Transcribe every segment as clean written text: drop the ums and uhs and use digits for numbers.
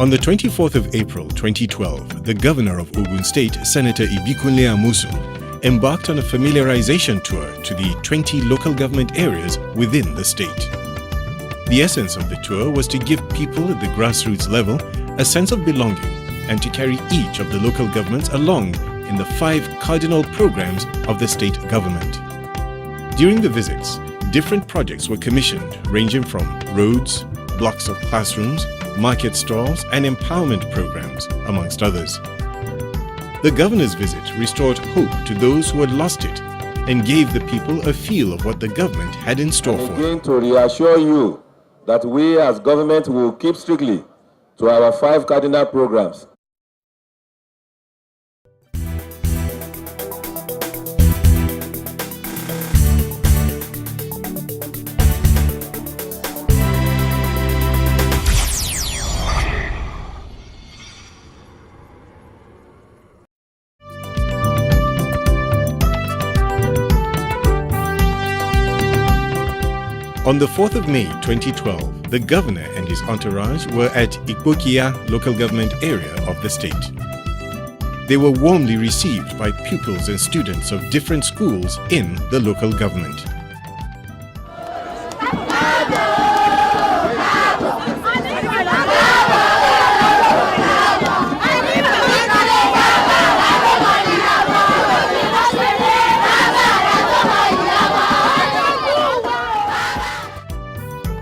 On the 24th of April 2012, the governor of Ogun State, Senator Ibikunle Amosun, embarked on a familiarization tour to the 20 local government areas within the state. The essence of the tour was to give people at the grassroots level a sense of belonging and to carry each of the local governments along in the 5 cardinal programs of the state government. During the visits, different projects were commissioned ranging from roads, blocks of classrooms, market stalls and empowerment programs, amongst others. The governor's visit restored hope to those who had lost it and gave the people a feel of what the government had in store for them. I'm going to reassure you that we as government will keep strictly to our 5 cardinal programs. On the 4th of May 2012, the governor and his entourage were at Ikpokia local government area of the state. They were warmly received by pupils and students of different schools in the local government.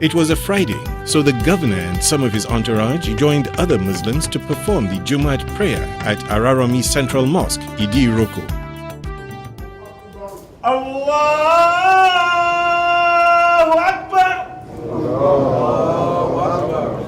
It was a Friday, so the governor and some of his entourage joined other Muslims to perform the Jumat prayer at Araromi Central Mosque, Idiroko. Allahu Akbar! Allahu Akbar!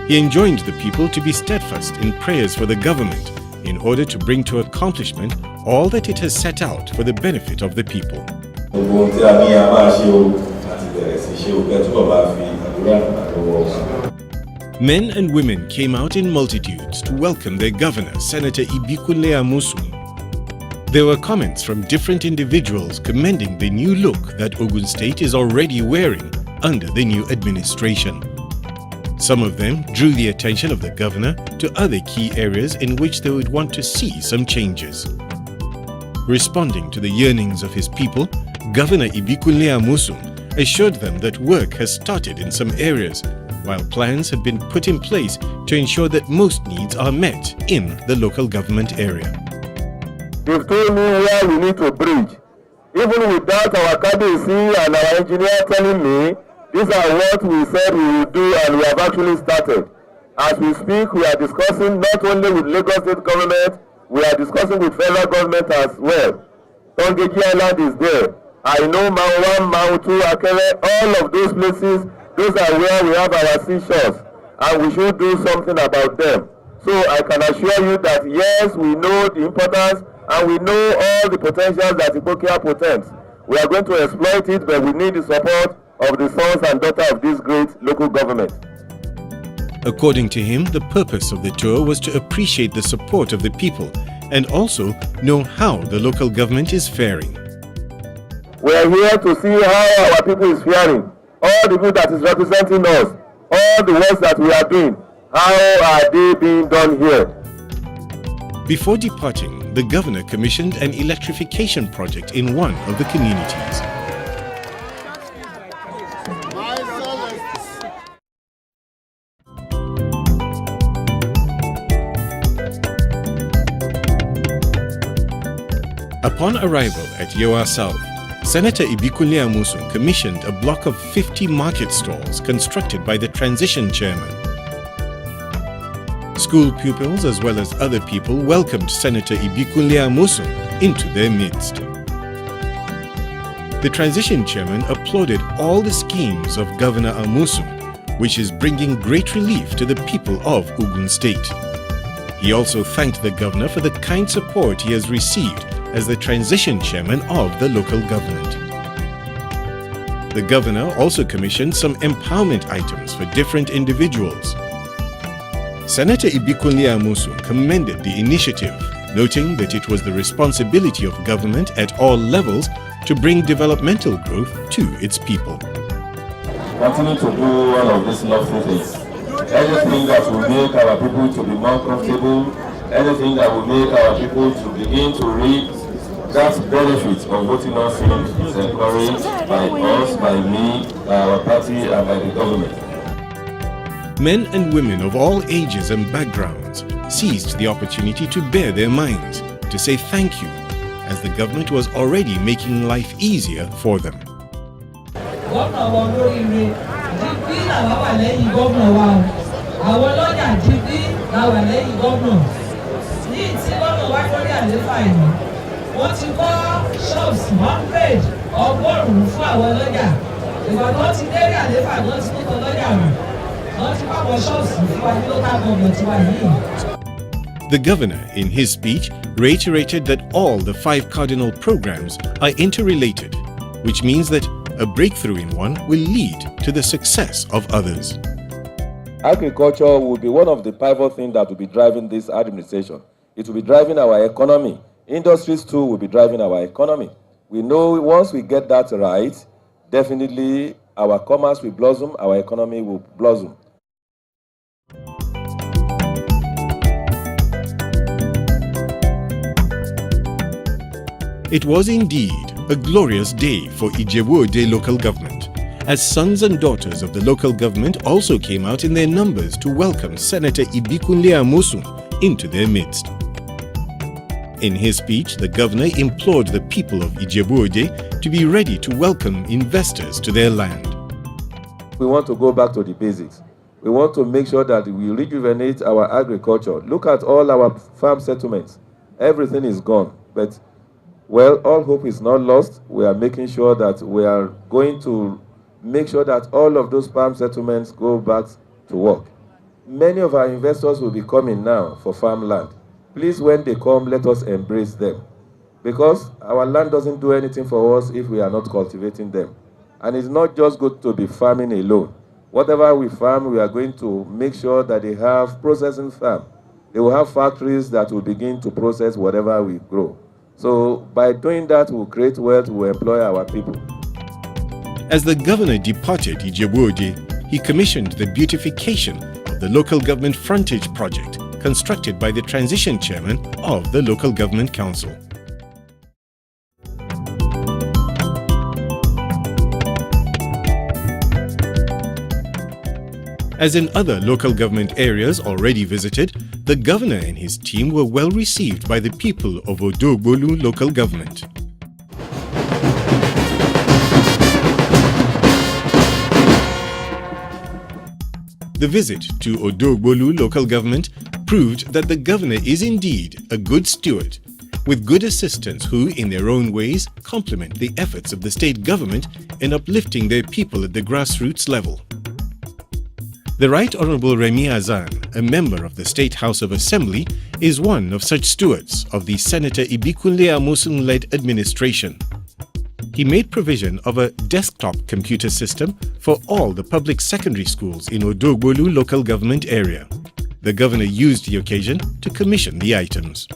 He enjoined the people to be steadfast in prayers for the government in order to bring to accomplishment all that it has set out for the benefit of the people. Men and women came out in multitudes to welcome their governor, Senator Ibikunle Amosun. There were comments from different individuals commending the new look that Ogun State is already wearing under the new administration. Some of them drew the attention of the governor to other key areas in which they would want to see some changes. Responding to the yearnings of his people, Governor Ibikunle Amosun assured them that work has started in some areas, while plans have been put in place to ensure that most needs are met in the local government area. They've told me where we need to bridge. Even without our KDC and our engineer telling me, these are what we said we will do and we have actually started. As we speak, we are discussing not only with Lagos State government, we are discussing with federal government as well. Tongeji Island is there. I know Mount 1, Mount 2, Akere, all of those places, those are where we have our seashores, and we should do something about them. So I can assure you that yes, we know the importance and we know all the potentials that Ikpokia presents. We are going to exploit it, but we need the support of the sons and daughters of this great local government. According to him, the purpose of the tour was to appreciate the support of the people and also know how the local government is faring. We are here to see how our people is faring, all the people that is representing us, all the works that we are doing, how are they being done here? Before departing, the governor commissioned an electrification project in one of the communities. Upon arrival at Yewa South, Senator Ibikunle Amosun commissioned a block of 50 market stalls constructed by the transition chairman. School pupils as well as other people welcomed Senator Ibikunle Amosun into their midst. The transition chairman applauded all the schemes of Governor Amosun, which is bringing great relief to the people of Ogun State. He also thanked the governor for the kind support he has received as the transition chairman of the local government. The governor also commissioned some empowerment items for different individuals. Senator Ibikunle Amosun commended the initiative, noting that it was the responsibility of government at all levels to bring developmental growth to its people. continue to do all of these lawful things. Anything that will make our people to be more comfortable, anything that will make our people to begin to reap that benefit of voting us in is encouraged by us, by me, by our party, and by the government. Men and women of all ages and backgrounds seized the opportunity to bare their minds, to say thank you, as the government was already making life easier for them. The governor, in his speech, reiterated that all the 5 cardinal programs are interrelated, which means that a breakthrough in one will lead to the success of others. Agriculture will be one of the pivotal things that will be driving this administration. It will be driving our economy. Industries too will be driving our economy. We know once we get that right, definitely our commerce will blossom, our economy will blossom. It was indeed a glorious day for IJEBU local government, as sons and daughters of the local government also came out in their numbers to welcome Senator Ibikunle Amosun into their midst. In his speech, the governor implored the people of IJEBU to be ready to welcome investors to their land. We want to go back to the basics. We want to make sure that we rejuvenate our agriculture. Look at all our farm settlements. Everything is gone. But, well, all hope is not lost. We are making sure that we are going to make sure that all of those farm settlements go back to work. Many of our investors will be coming now for farmland. Please, when they come, let us embrace them. Because our land doesn't do anything for us if we are not cultivating them. And it's not just good to be farming alone. Whatever we farm, we are going to make sure that they have processing farm. They will have factories that will begin to process whatever we grow. So by doing that, we'll create wealth, we'll employ our people. As the governor departed IJEBU, he commissioned the beautification of the local government frontage project constructed by the transition chairman of the local government council. As in other local government areas already visited, the governor and his team were well received by the people of Odogbolu local government. The visit to Odogbolu local government proved that the governor is indeed a good steward, with good assistants who, in their own ways, complement the efforts of the state government in uplifting their people at the grassroots level. The Right Honourable Remi Azan, a member of the State House of Assembly, is one of such stewards of the Senator Ibikunle Amosun-led administration. He made provision of a desktop computer system for all the public secondary schools in Odogbolu local government area. The governor used the occasion to commission the items.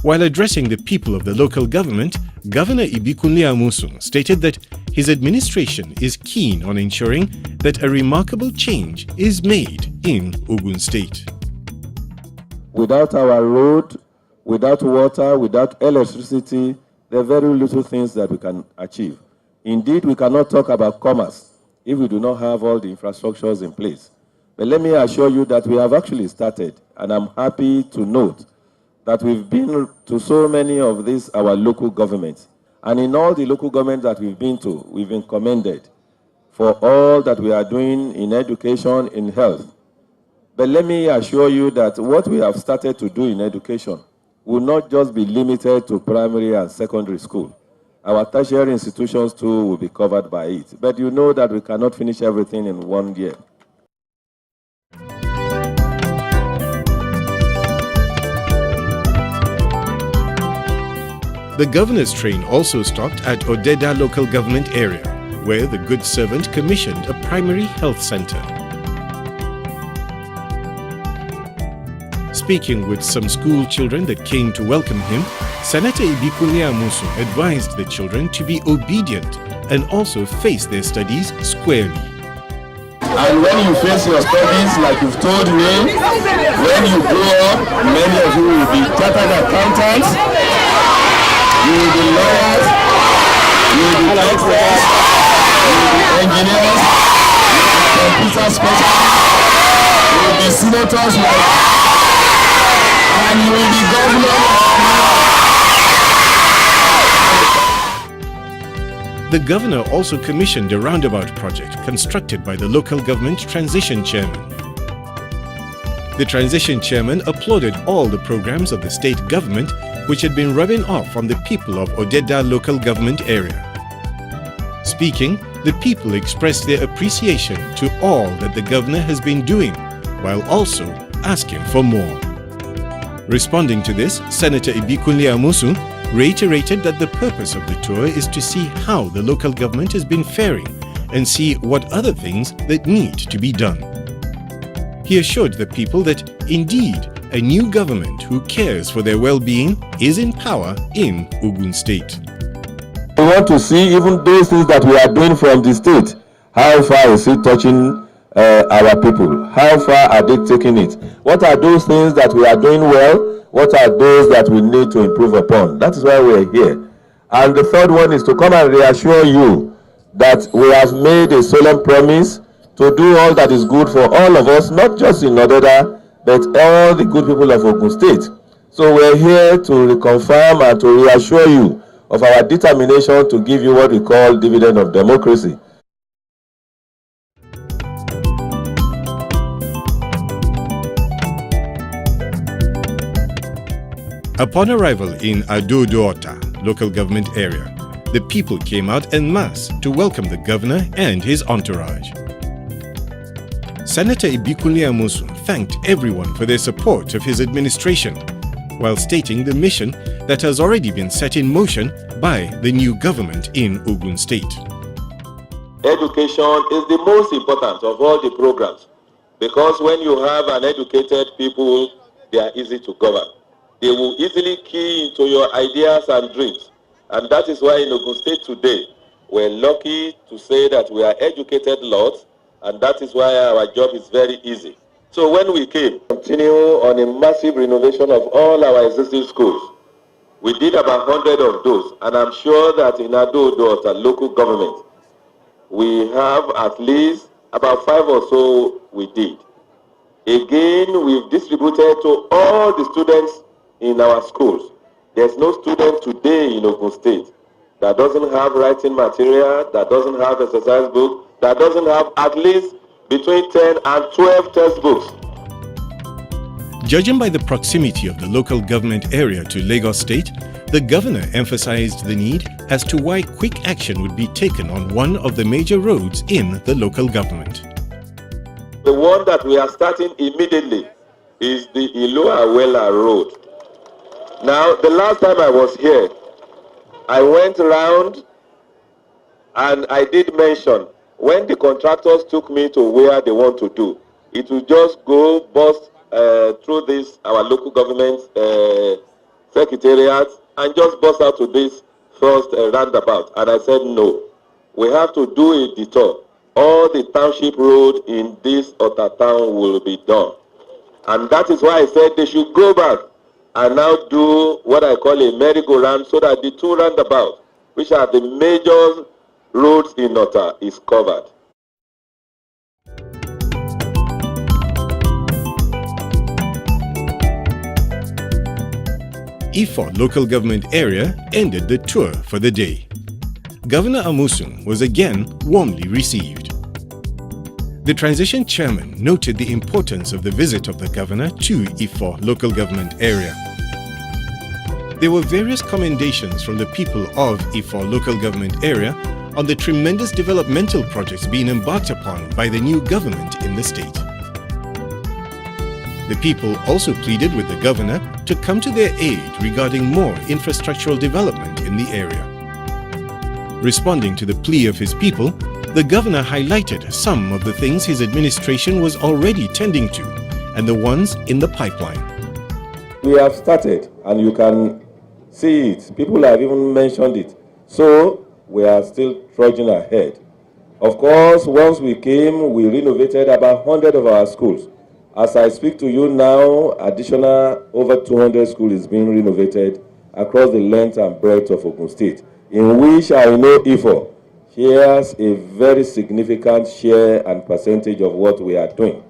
While addressing the people of the local government, Governor Ibikunle Amosun stated that his administration is keen on ensuring that a remarkable change is made in Ogun State. Without our road, without water, without electricity, there are very little things that we can achieve. Indeed, we cannot talk about commerce if we do not have all the infrastructures in place. But let me assure you that we have actually started, and I'm happy to note that we've been to so many of these, our local governments. And in all the local governments that we've been to, we've been commended for all that we are doing in education, in health. But let me assure you that what we have started to do in education will not just be limited to primary and secondary school. Our tertiary institutions too will be covered by it. But you know that we cannot finish everything in 1 year. The governor's train also stopped at ODEDA local government area, where the good servant commissioned a primary health center. Speaking with some school children that came to welcome him, Senator Ibikunle Amosun advised the children to be obedient and also face their studies squarely. And when you face your studies, like you've told me, when you grow up, many of you will be chartered accountants, you will be lawyers, you will be doctors, you will be engineers, you will be computer specialists, you will be senators, and you will be governors. The governor also commissioned a roundabout project constructed by the local government transition chairman. The transition chairman applauded all the programs of the state government which had been rubbing off on the people of ODEDA local government area. Speaking, the people expressed their appreciation to all that the governor has been doing, while also asking for more. Responding to this, Senator Ibikunle Amosun reiterated that the purpose of the tour is to see how the local government has been faring and see what other things that need to be done. He assured the people that, indeed, a new government who cares for their well-being is in power in Ogun State. We want to see even those things that we are doing from the state. How far is it touching our people? How far are they taking it? What are those things that we are doing well? What are those that we need to improve upon? That is why we are here. And the third one is to come and reassure you that we have made a solemn promise to do all that is good for all of us, not just in ODEDA, but all the good people of Ogun State. So we're here to reconfirm and to reassure you of our determination to give you what we call dividend of democracy. Upon arrival in ABEOKUTA local government area, the people came out en masse to welcome the governor and his entourage. Senator Ibikunle Amosun thanked everyone for their support of his administration, while stating the mission that has already been set in motion by the new government in Ogun State. Education is the most important of all the programs, because when you have an educated people, they are easy to govern. They will easily key into your ideas and dreams. And that is why in Ogun State today, we're lucky to say that we are educated lots, and that is why our job is very easy. So when we came, continue on a massive renovation of all our existing schools. We did about 100 of those, and I'm sure that in ABEOKUTA local government, we have at least about 5 or so we did. Again, we've distributed to all the students in our schools. There's no student today in Ogun State that doesn't have writing material, that doesn't have exercise book, that doesn't have at least between 10 and 12 textbooks. Judging by the proximity of the local government area to Lagos State, the governor emphasized the need as to why quick action would be taken on one of the major roads in the local government. The one that we are starting immediately is the Ilu-Awela road. Now, the last time I was here, I went around and I did mention when the contractors took me to where they want to do, it will just go bust through this, our local government secretariat, and just bust out to this first roundabout. And I said, no, we have to do a detour. All the township road in this Ota town will be done. And that is why I said they should go back and now do what I call a merry-go-round, so that the two roundabouts, which are the major roads in Ota, is covered. Ifo local government area ended the tour for the day. Governor Amosun was again warmly received. The transition chairman noted the importance of the visit of the governor to Ifo local government area. There were various commendations from the people of Ifo local government area on the tremendous developmental projects being embarked upon by the new government in the state. The people also pleaded with the governor to come to their aid regarding more infrastructural development in the area. Responding to the plea of his people, the governor highlighted some of the things his administration was already tending to and the ones in the pipeline. We have started, and you can see it. People have even mentioned it. So we are still trudging ahead. Of course, once we came, we renovated about 100 of our schools. As I speak to you now, additional over 200 schools is being renovated across the length and breadth of Ogun State, in which I know IFO shares a very significant share and percentage of what we are doing.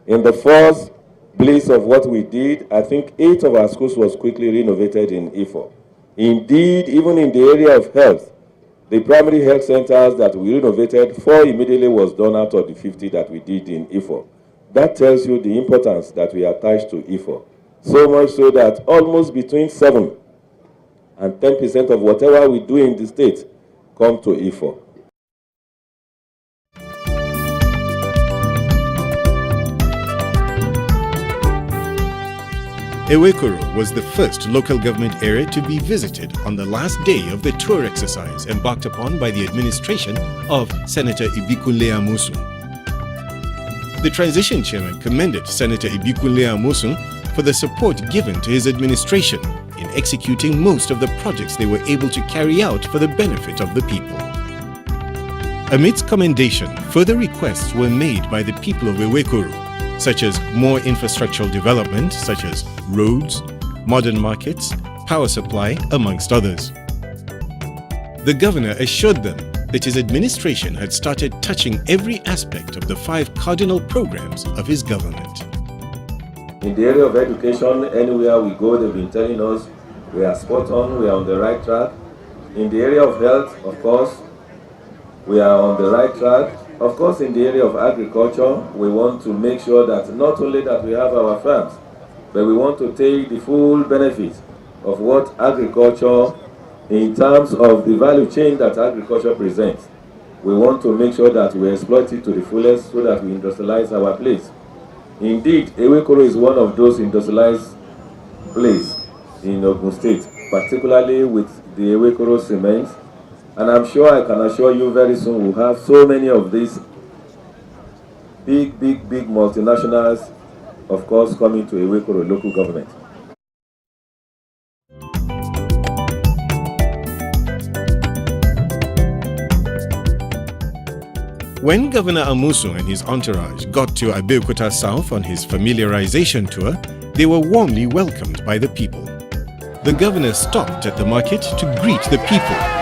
In the first place of what we did, I think 8 of our schools was quickly renovated in IFO. Indeed, even in the area of health, the primary health centers that we renovated, 4 immediately was done out of the 50 that we did in IFO. That tells you the importance that we attach to IFO. So much so that almost between 7 and 10% of whatever we do in the state come to IFO. EWEKORO was the first local government area to be visited on the last day of the tour exercise embarked upon by the administration of Senator Ibikunle Amosun. The transition chairman commended Senator Ibikunle Amosun for the support given to his administration in executing most of the projects they were able to carry out for the benefit of the people. Amidst commendation, further requests were made by the people of EWEKORO, such as more infrastructural development, such as roads, modern markets, power supply, amongst others. The governor assured them that his administration had started touching every aspect of the 5 cardinal programs of his government. In the area of education, anywhere we go, they've been telling us we are spot on, we are on the right track. In the area of health, of course, we are on the right track. Of course, in the area of agriculture, we want to make sure that not only that we have our farms, but we want to take the full benefit of what agriculture, in terms of the value chain that agriculture presents. We want to make sure that we exploit it to the fullest so that we industrialize our place. Indeed, EWEKORO is one of those industrialized places in Ogun State, particularly with the EWEKORO cement. And I'm sure I can assure you very soon we'll have so many of these big multinationals, of course, coming to EWEKORO local government. When Governor Amosun and his entourage got to ABEOKUTA South on his familiarization tour, they were warmly welcomed by the people. The governor stopped at the market to greet the people